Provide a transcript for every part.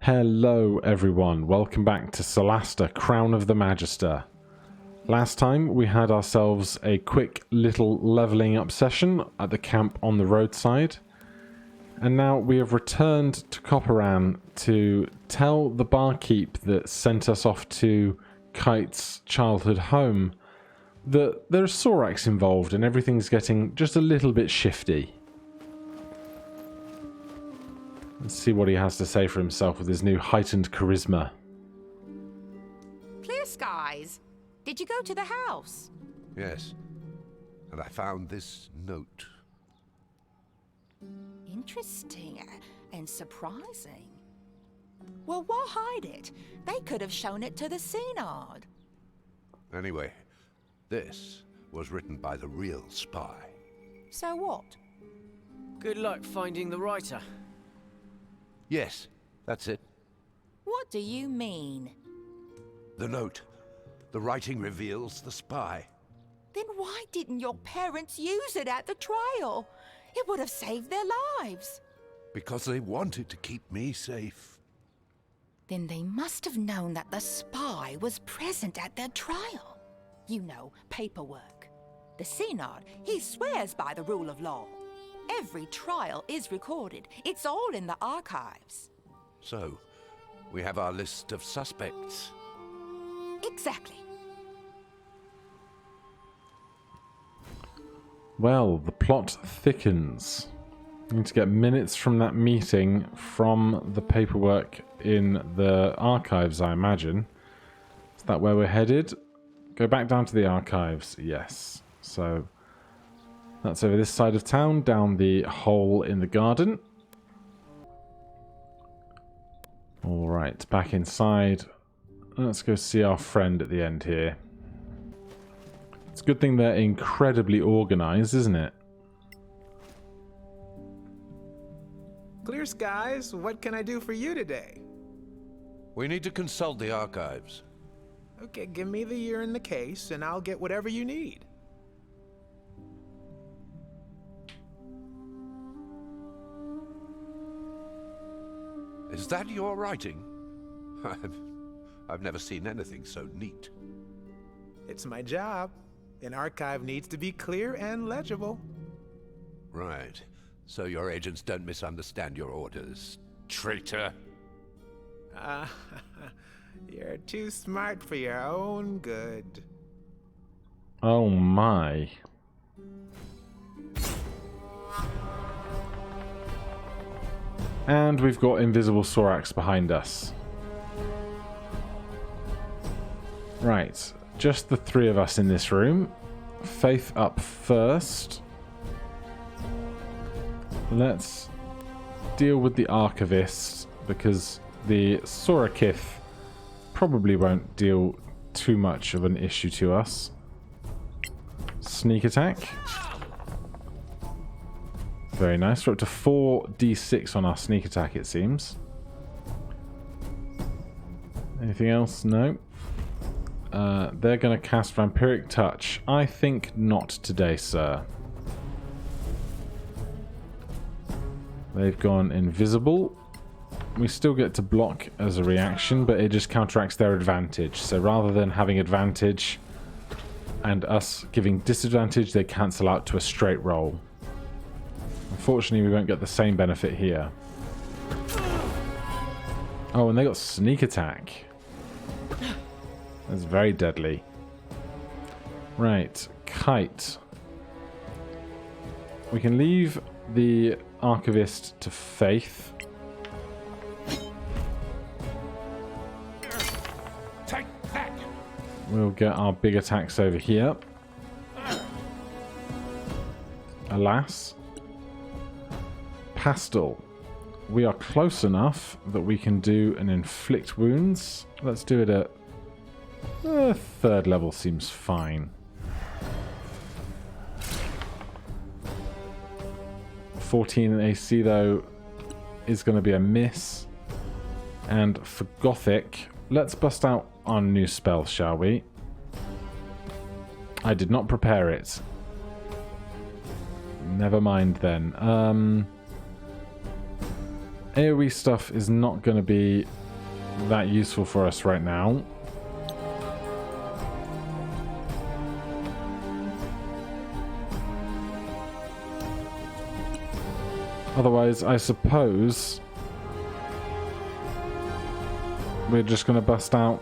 Hello everyone, welcome back to Solasta Crown of the Magister. Last time we had ourselves a quick little leveling up session at the camp on the roadside, and now we have returned to Copperan to tell the barkeep that sent us off to Kite's childhood home that there's Sorax involved and everything's getting just a little bit shifty. Let's see what he has to say for himself with his new heightened charisma. Clear skies. Did you go to the house? Yes. And I found this note. Interesting and surprising. Well, why hide it? They could have shown it to the Synod. Anyway, this was written by the real spy. So what? Good luck finding the writer. Yes, that's it. What do you mean? The note. The writing reveals the spy. Then why didn't your parents use it at the trial? It would have saved their lives. Because they wanted to keep me safe. Then they must have known that the spy was present at their trial. You know, paperwork. The Synod, he swears by the rule of law. Every trial is recorded. It's all in the archives. So, we have our list of suspects. Exactly. Well, the plot thickens. We need to get minutes from that meeting from the paperwork in the archives, I imagine. Is that where we're headed? Go back down to the archives. Yes. So that's over this side of town, down the hole in the garden. Alright, back inside. Let's go see our friend at the end here. It's a good thing they're incredibly organized, isn't it? Clear skies, what can I do for you today? We need to consult the archives. Okay, give me the year in the case, and I'll get whatever you need. Is that your writing? I've never seen anything so neat. It's my job. An archive needs to be clear and legible. Right. So your agents don't misunderstand your orders, traitor. You're too smart for your own good. Oh my. And we've got invisible Sorax behind us. Right, just the three of us in this room. Faith up first. Let's deal with the Archivist, because the Sorakith probably won't deal too much of an issue to us. Sneak attack. Very nice. We're up to 4d6 on our sneak attack, it seems. Anything else? No. They're going to cast Vampiric Touch. I think not today, sir. They've gone invisible. We still get to block as a reaction, but it just counteracts their advantage. So rather than having advantage and us giving disadvantage, they cancel out to a straight roll. Unfortunately, we won't get the same benefit here. Oh, and they got sneak attack. That's very deadly. Right, Kite. We can leave the Archivist to Faith. Take that! We'll get our big attacks over here. Alas. Pastel. We are close enough that we can do an inflict wounds. Let's do it at third level, seems fine. 14 AC though is going to be a miss. And for Gothic, let's bust out our new spell, shall we? I did not prepare it. Never mind then. AoE stuff is not going to be that useful for us right now. Otherwise, I suppose we're just going to bust out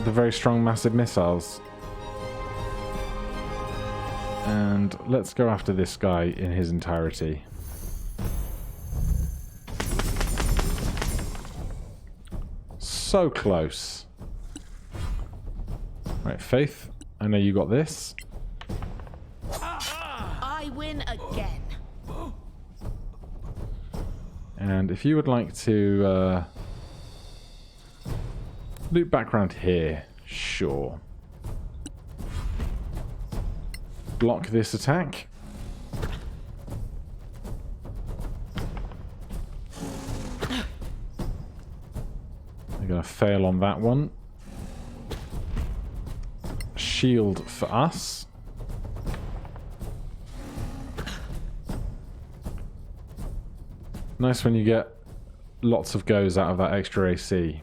the very strong massive missiles. And let's go after this guy in his entirety. So close. Right, Faith, I know you got this. I win again. And if you would like to loop back around here, sure. Block this attack. They're going to fail on that one. Shield for us. Nice when you get lots of goes out of that extra AC.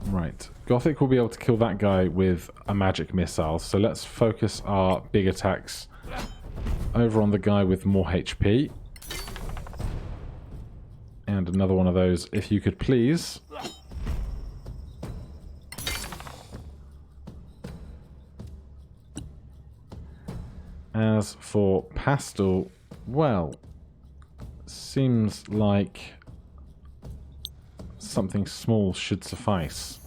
Right. Gothic will be able to kill that guy with a magic missile, so let's focus our big attacks over on the guy with more HP. And another one of those, if you could please. As for Pastel, well, seems like something small should suffice.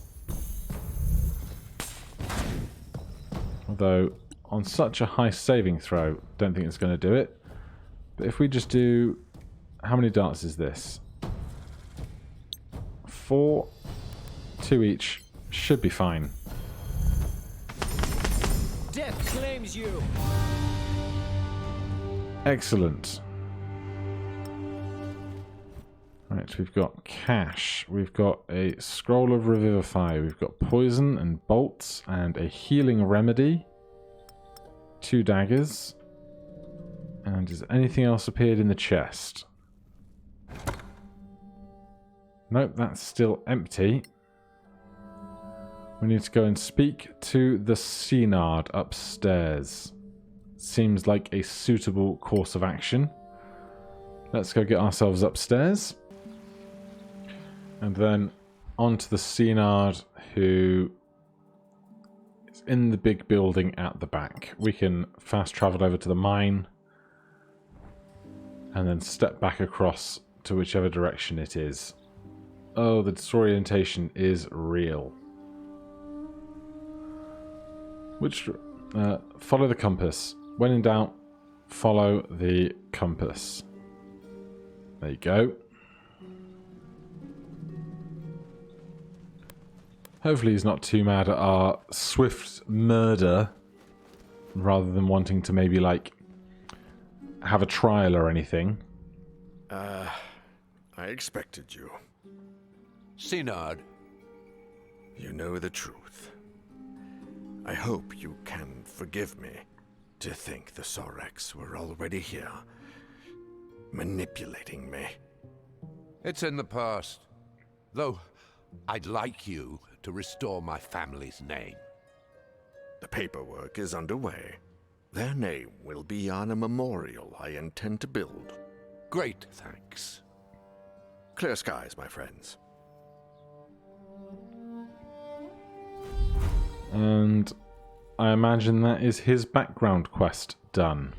Although, on such a high saving throw, don't think it's going to do it. But if we just do... How many darts is this? 4. 2 each. Should be fine. Death claims you. Excellent. Right, we've got cash. We've got a scroll of revivify. We've got poison and bolts and a healing remedy. 2 daggers. And has anything else appeared in the chest? Nope, that's still empty. We need to go and speak to the Cnard upstairs. Seems like a suitable course of action. Let's go get ourselves upstairs. And then onto the Cnard, who is in the big building at the back. We can fast travel over to the mine and then step back across to whichever direction it is. Oh, the disorientation is real. Follow the compass. When in doubt, follow the compass. There you go. Hopefully he's not too mad at our swift murder, rather than wanting to maybe, like, have a trial or anything. I expected you. Cnard, You know the truth. I hope you can forgive me to think the Sorex were already here, manipulating me. it's in the past. Though, I'd like you to restore my family's name. The paperwork is underway. Their name will be on a memorial I intend to build. Great thanks. Clear skies, my friends. And I imagine that is his background quest done.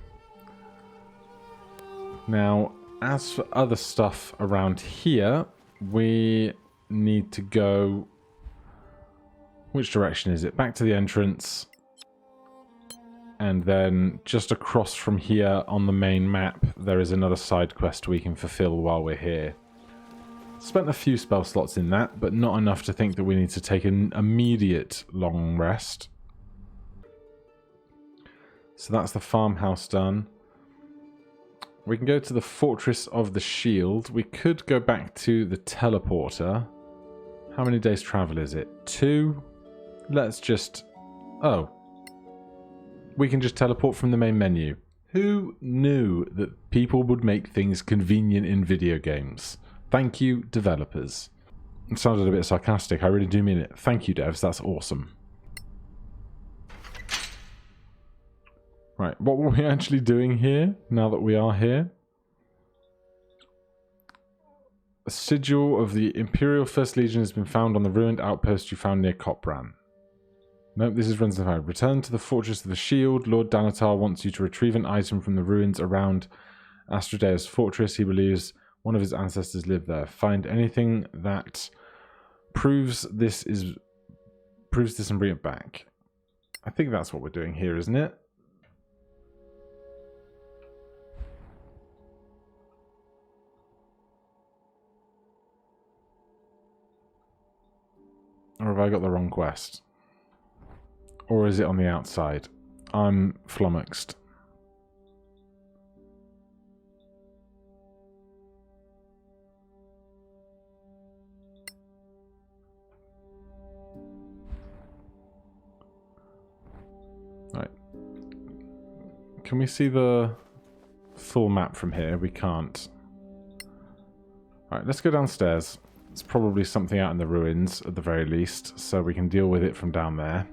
Now, as for other stuff around here, we need to go... Which direction is it? Back to the entrance. And then just across from here on the main map, there is another side quest we can fulfill while we're here. Spent a few spell slots in that, but not enough to think that we need to take an immediate long rest. So that's the farmhouse done. We can go to the Fortress of the Shield. We could go back to the teleporter. How many days travel is it? 2? Let's just... Oh. We can just teleport from the main menu. Who knew that people would make things convenient in video games? Thank you, developers. It sounded a bit sarcastic. I really do mean it. Thank you, devs. That's awesome. Right, what were we actually doing here, now that we are here? A sigil of the Imperial First Legion has been found on the ruined outpost you found near Copran. Nope, this is Rensenfire. Return to the Fortress of the Shield. Lord Danatar wants you to retrieve an item from the ruins around Astradea's fortress. He believes one of his ancestors lived there. Find anything that proves this and bring it back. I think that's what we're doing here, isn't it? Or have I got the wrong quest? Or is it on the outside? I'm flummoxed. Right. Can we see the full map from here? We can't. Alright, let's go downstairs. It's probably something out in the ruins, at the very least, so we can deal with it from down there.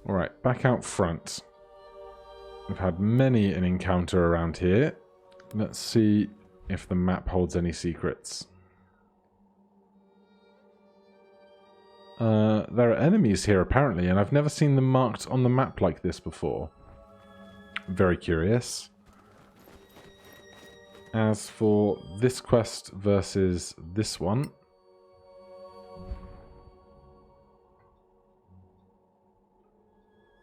Alright, back out front. We've had many an encounter around here. Let's see if the map holds any secrets. There are enemies here apparently, and I've never seen them marked on the map like this before. Very curious. As for this quest versus this one,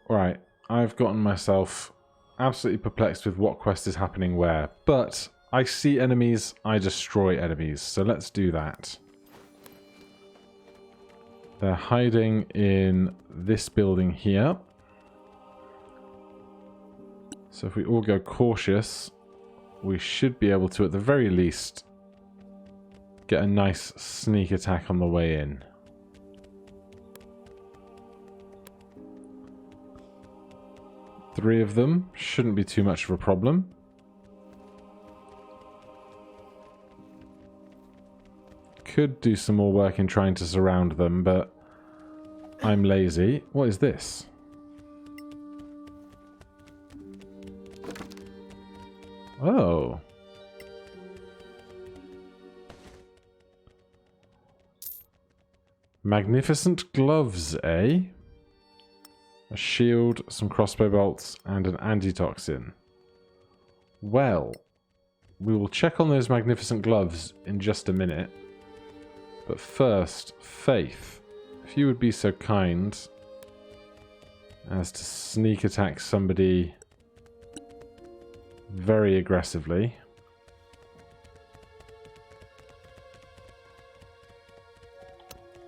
alright, I've gotten myself absolutely perplexed with what quest is happening where, but I see enemies, I destroy enemies, so let's do that. They're hiding in this building here. So if we all go cautious, we should be able to, at the very least, get a nice sneak attack on the way in. Three of them shouldn't be too much of a problem. Could do some more work in trying to surround them, but I'm lazy. What is this? Oh. Magnificent gloves, eh? A shield, some crossbow bolts, and an antitoxin. Well, we will check on those magnificent gloves in just a minute. But first, Faith, if you would be so kind as to sneak attack somebody very aggressively.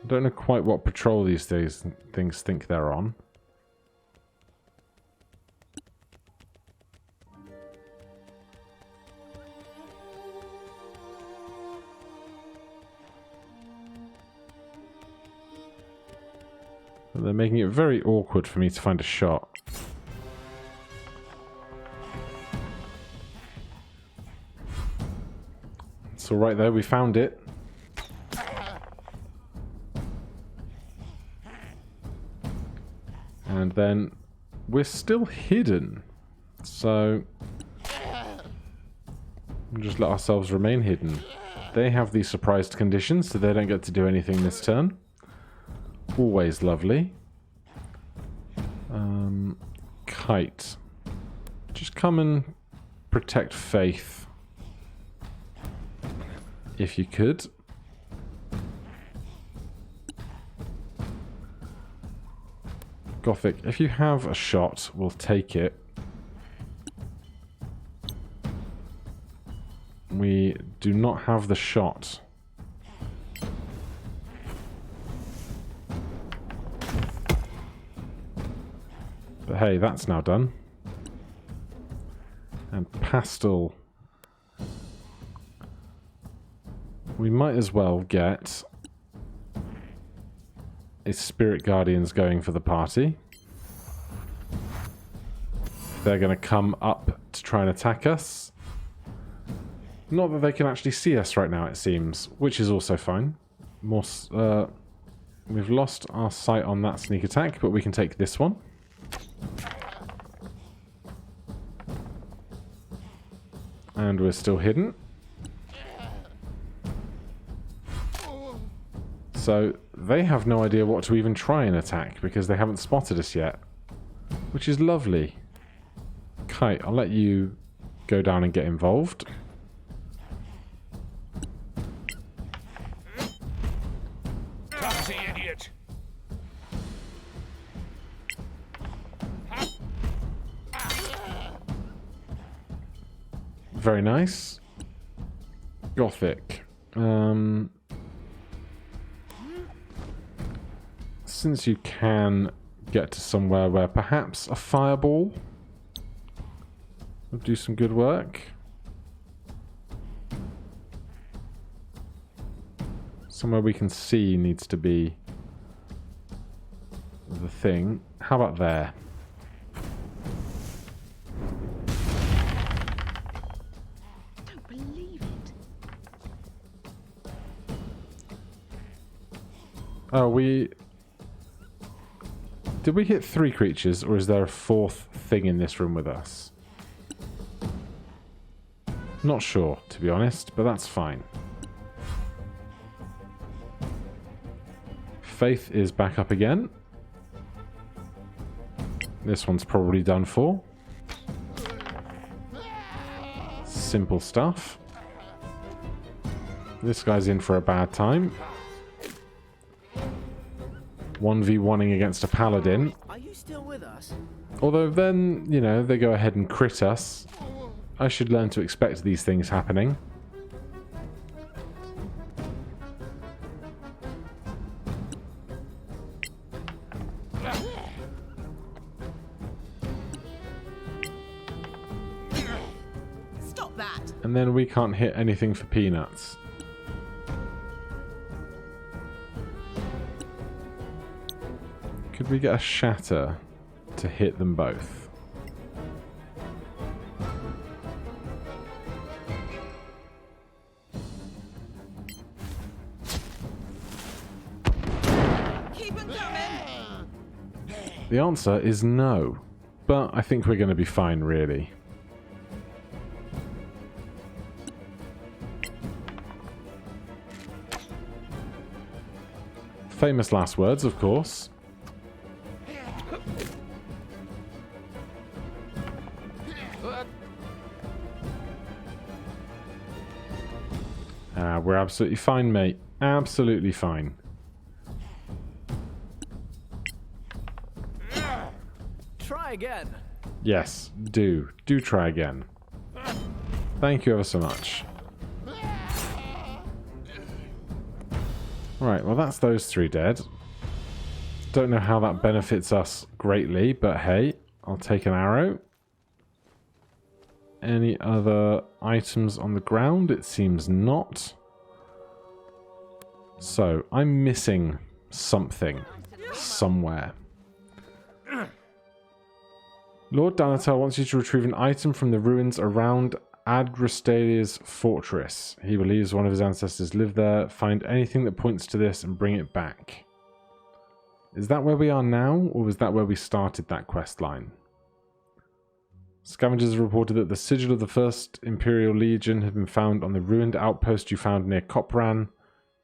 I don't know quite what patrol these things think they're on. But they're making it very awkward for me to find a shot. It's all right there, we found it. And then we're still hidden. So we'll just let ourselves remain hidden. They have the surprised condition, so they don't get to do anything this turn. Always lovely. Kite. Just come and protect Faith. If you could. Gothic, if you have a shot, we'll take it. We do not have the shot. But hey, that's now done. And Pastel. We might as well get is Spirit Guardians going for the party. They're going to come up to try and attack us. Not that they can actually see us right now, it seems, which is also fine. We've lost our sight on that sneak attack, but we can take this one. And we're still hidden. So they have no idea what to even try and attack because they haven't spotted us yet. Which is lovely. Kite, I'll let you go down and get involved. Clumsy idiot! Very nice. Gothic. Since you can get to somewhere where perhaps a fireball would do some good work. Somewhere we can see needs to be the thing. How about there? Don't believe it. Oh, did we hit 3 creatures, or is there a 4th thing in this room with us? Not sure, to be honest, but that's fine. Faith is back up again. This one's probably done for. Simple stuff. This guy's in for a bad time. 1v1ing against a paladin. Are you still with us? Although then, you know, they go ahead and crit us. I should learn to expect these things happening. Stop that! And then we can't hit anything for peanuts. Could we get a shatter to hit them both? Keep 'em coming! The answer is no. But I think we're going to be fine, really. Famous last words, of course. We're absolutely fine, mate. Absolutely fine. Try again. Yes, do. Do try again. Thank you ever so much. Right, well that's those 3 dead. Don't know how that benefits us greatly, but hey, I'll take an arrow. Any other items on the ground? It seems not. So, I'm missing something somewhere. Lord Danatar wants you to retrieve an item from the ruins around Adrastalia's fortress. He believes one of his ancestors lived there. Find anything that points to this and bring it back. Is that where we are now, or was that where we started that quest line? Scavengers have reported that the sigil of the First Imperial Legion had been found on the ruined outpost you found near Copran.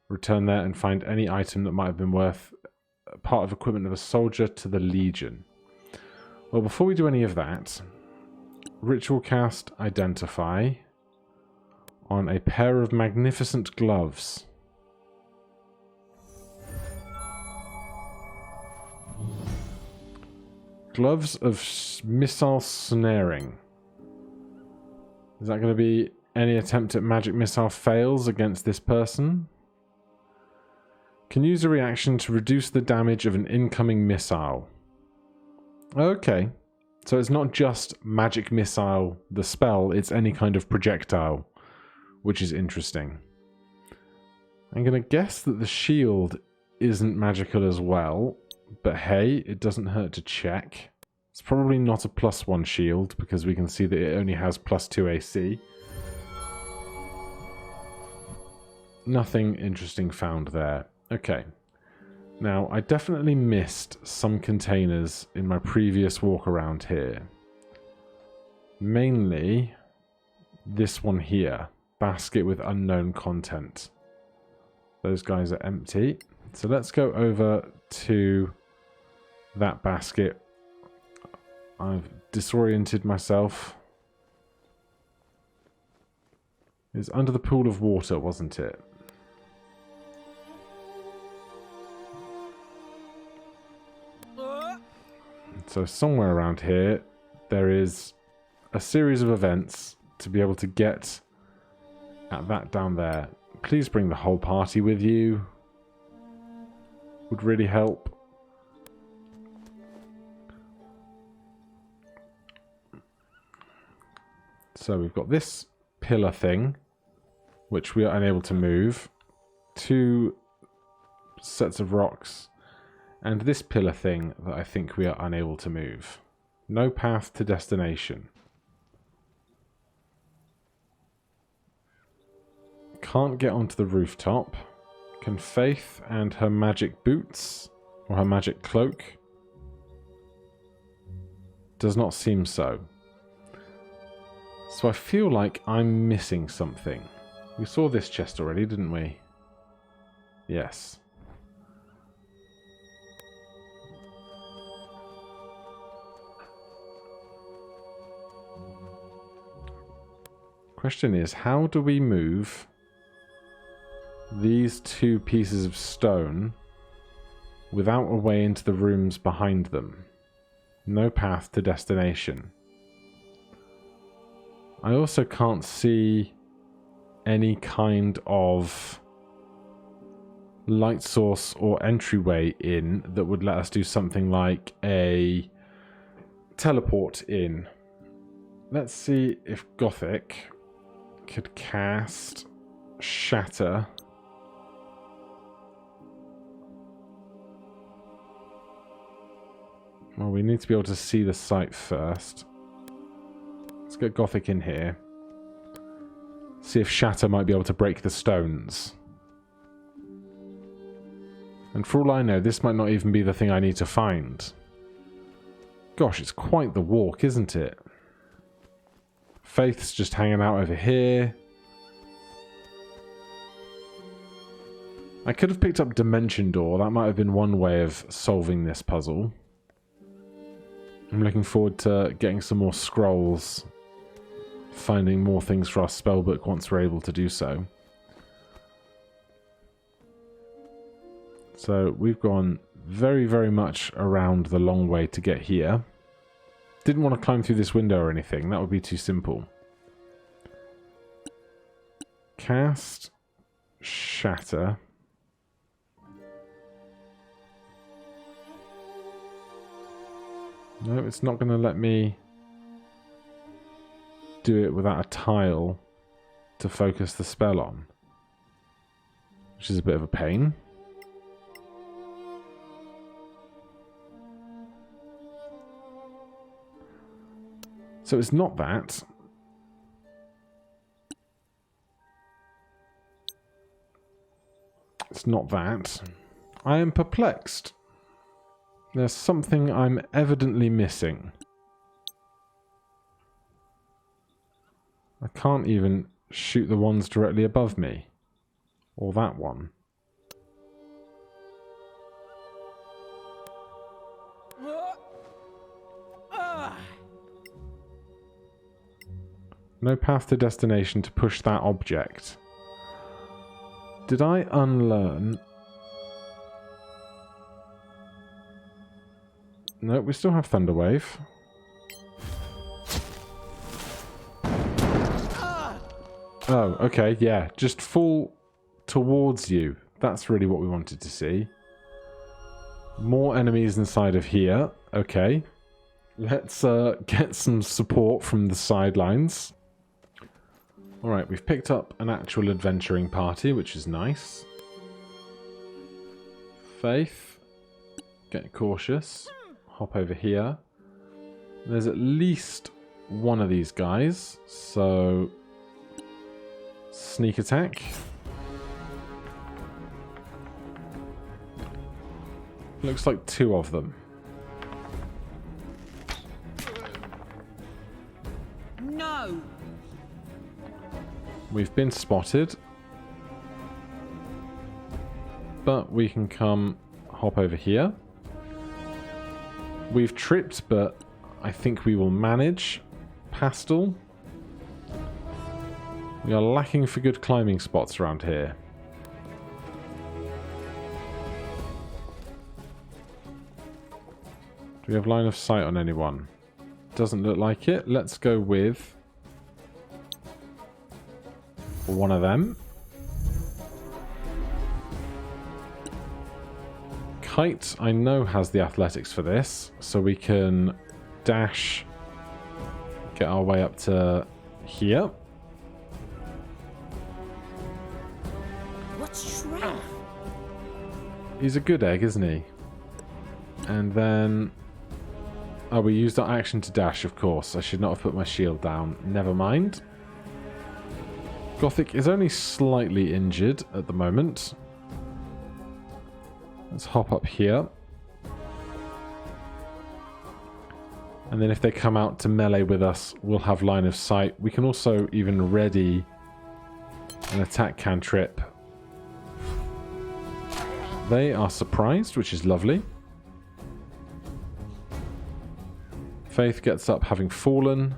Return there and find any item that might have been worth part of equipment of a soldier to the Legion. Well, before we do any of that, ritual cast Identify on a pair of magnificent gloves. Gloves of missile snaring. Is that going to be any attempt at magic missile fails against this person? Can use a reaction to reduce the damage of an incoming missile. Okay. So it's not just magic missile, the spell, it's any kind of projectile, which is interesting. I'm going to guess that the shield isn't magical as well, but hey, it doesn't hurt to check. It's probably not a +1 shield, because we can see that it only has +2 AC. Nothing interesting found there. Okay. Now, I definitely missed some containers in my previous walk around here. Mainly this one here. Basket with unknown content. Those guys are empty. So let's go over to that basket. I've disoriented myself. It's under the pool of water, wasn't it? So somewhere around here, there is a series of events to be able to get at that down there. Please bring the whole party with you. Would really help. So we've got this pillar thing, which we are unable to move. 2 sets of rocks. And this pillar thing that I think we are unable to move. No path to destination. Can't get onto the rooftop. Can Faith and her magic boots, or her magic cloak? Does not seem so. So I feel like I'm missing something. We saw this chest already, didn't we? Yes. Question is, how do we move these 2 pieces of stone without a way into the rooms behind them? No path to destination. I also can't see any kind of light source or entryway in that would let us do something like a teleport in. Let's see if Gothic could cast Shatter. Well, we need to be able to see the site first. Let's get Gothic in here. See if Shatter might be able to break the stones. And for all I know, this might not even be the thing I need to find. Gosh, it's quite the walk, isn't it? Faith's just hanging out over here. I could have picked up Dimension Door. That might have been one way of solving this puzzle. I'm looking forward to getting some more scrolls. Finding more things for our spellbook once we're able to do so. So we've gone very, very much around the long way to get here. Didn't want to climb through this window or anything. That would be too simple. Cast Shatter. No, it's not going to let me do it without a tile to focus the spell on. Which is a bit of a pain. So it's not that. It's not that. I am perplexed. There's something I'm evidently missing. I can't even shoot the ones directly above me. Or that one. No path to destination to push that object. Did I unlearn? No, we still have Thunderwave. Oh, okay, yeah. Just fall towards you. That's really what we wanted to see. More enemies inside of here. Okay. Let's get some support from the sidelines. Alright, we've picked up an actual adventuring party, which is nice. Faith, get cautious. Hop over here. There's at least one of these guys, so sneak attack. Looks like two of them. No! We've been spotted. But we can come hop over here. We've tripped, but I think we will manage. Pastel. We are lacking for good climbing spots around here. Do we have line of sight on anyone? Doesn't look like it. Let's go with one of them. Kite, I know, has the athletics for this, so we can dash, get our way up to here. What's Shroud? He's a good egg, isn't he? And then... oh, we used our action to dash, of course. I should not have put my shield down. Never mind. Gothic is only slightly injured at the moment. Let's hop up here. And then if they come out to melee with us, we'll have line of sight. We can also even ready an attack cantrip. They are surprised, which is lovely. Faith gets up having fallen.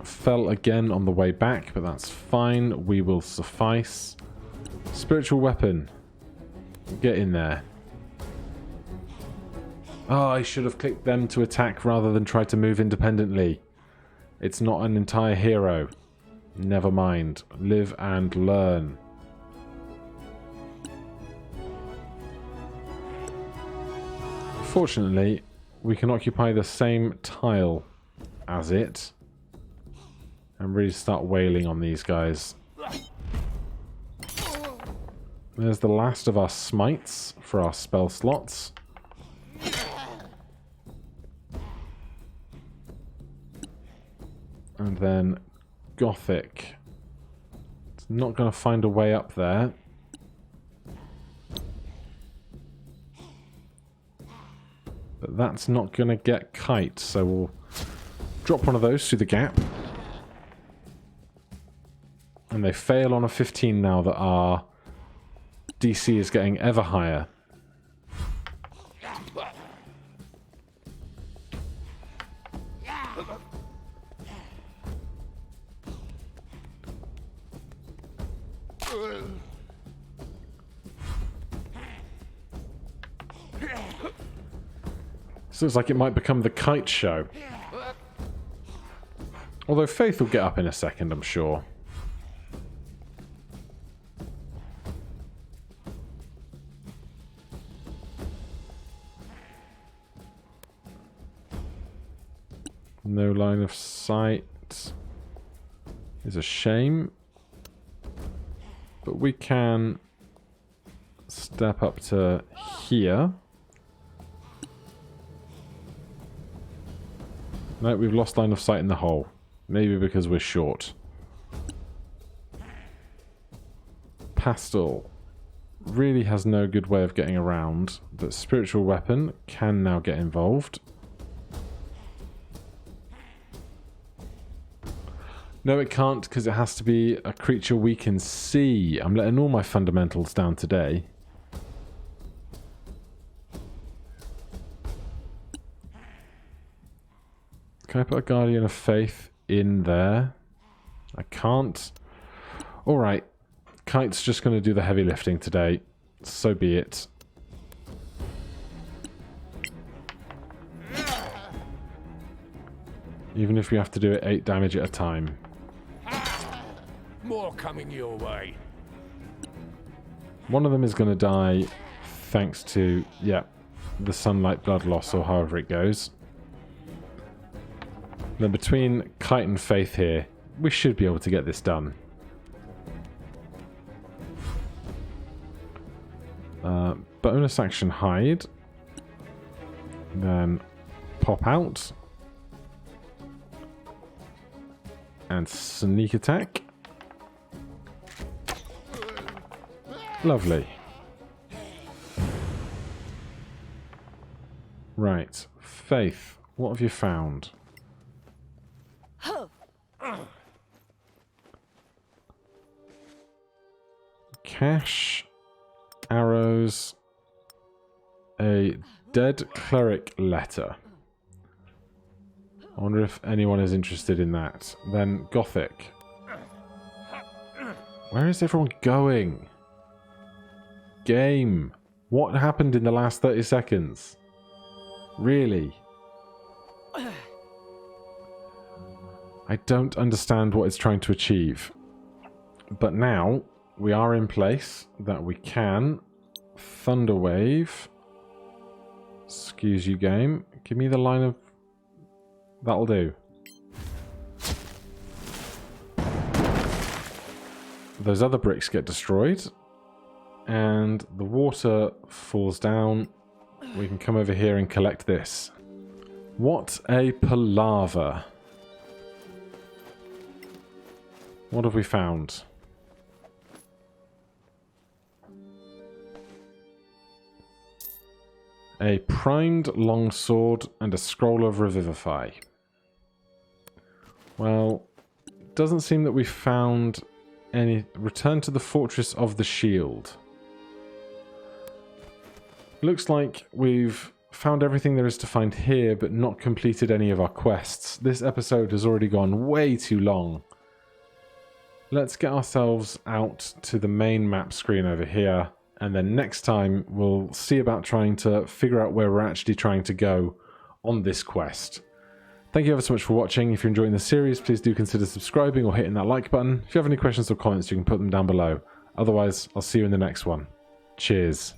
Fell again on the way back, but that's fine. We will suffice. Spiritual weapon. Get in there. Oh, I should have clicked them to attack rather than try to move independently. It's not an entire hero. Never mind. Live and learn. Fortunately, we can occupy the same tile as it. And really start wailing on these guys. There's the last of our smites for our spell slots. And then Gothic. It's not going to find a way up there. But that's not going to get Kite, so we'll drop one of those through the gap. And they fail on a 15 now that our DC is getting ever higher. So it's like it might become the Kite show. Although Faith will get up in a second, I'm sure. No line of sight is a shame. But we can step up to here. No, we've lost line of sight in the hole. Maybe because we're short. Pastel really has no good way of getting around, but spiritual weapon can now get involved. No, it can't, because it has to be a creature we can see. I'm letting all my fundamentals down today. Can I put a Guardian of Faith in there? I can't. Alright. Kite's just going to do the heavy lifting today. So be it. Even if we have to do it 8 damage at a time. More coming your way. One of them is going to die thanks to, yeah, the sunlight blood loss or however it goes. Then between Kite and Faith here, we should be able to get this done. Bonus action hide. Then pop out. And sneak attack. Lovely. Right. Faith, what have you found? Cash, arrows, a dead cleric letter. I wonder if anyone is interested in that. Then Gothic. Where is everyone going? Game. What happened in the last 30 seconds? Really? I don't understand what it's trying to achieve. But now we are in place that we can Thunderwave. Excuse you, game. Give me the line of... That'll do. Those other bricks get destroyed. And the water falls down. We can come over here and collect this. What a palaver. What have we found? A primed longsword and a scroll of Revivify. Well, it doesn't seem that we found any... Return to the Fortress of the Shield. Looks like we've found everything there is to find here, but not completed any of our quests. This episode has already gone way too long. Let's get ourselves out to the main map screen over here, and then next time we'll see about trying to figure out where we're actually trying to go on this quest. Thank you ever so much for watching. If you're enjoying the series, please do consider subscribing or hitting that like button. If you have any questions or comments, you can put them down below. Otherwise, I'll see you in the next one. Cheers.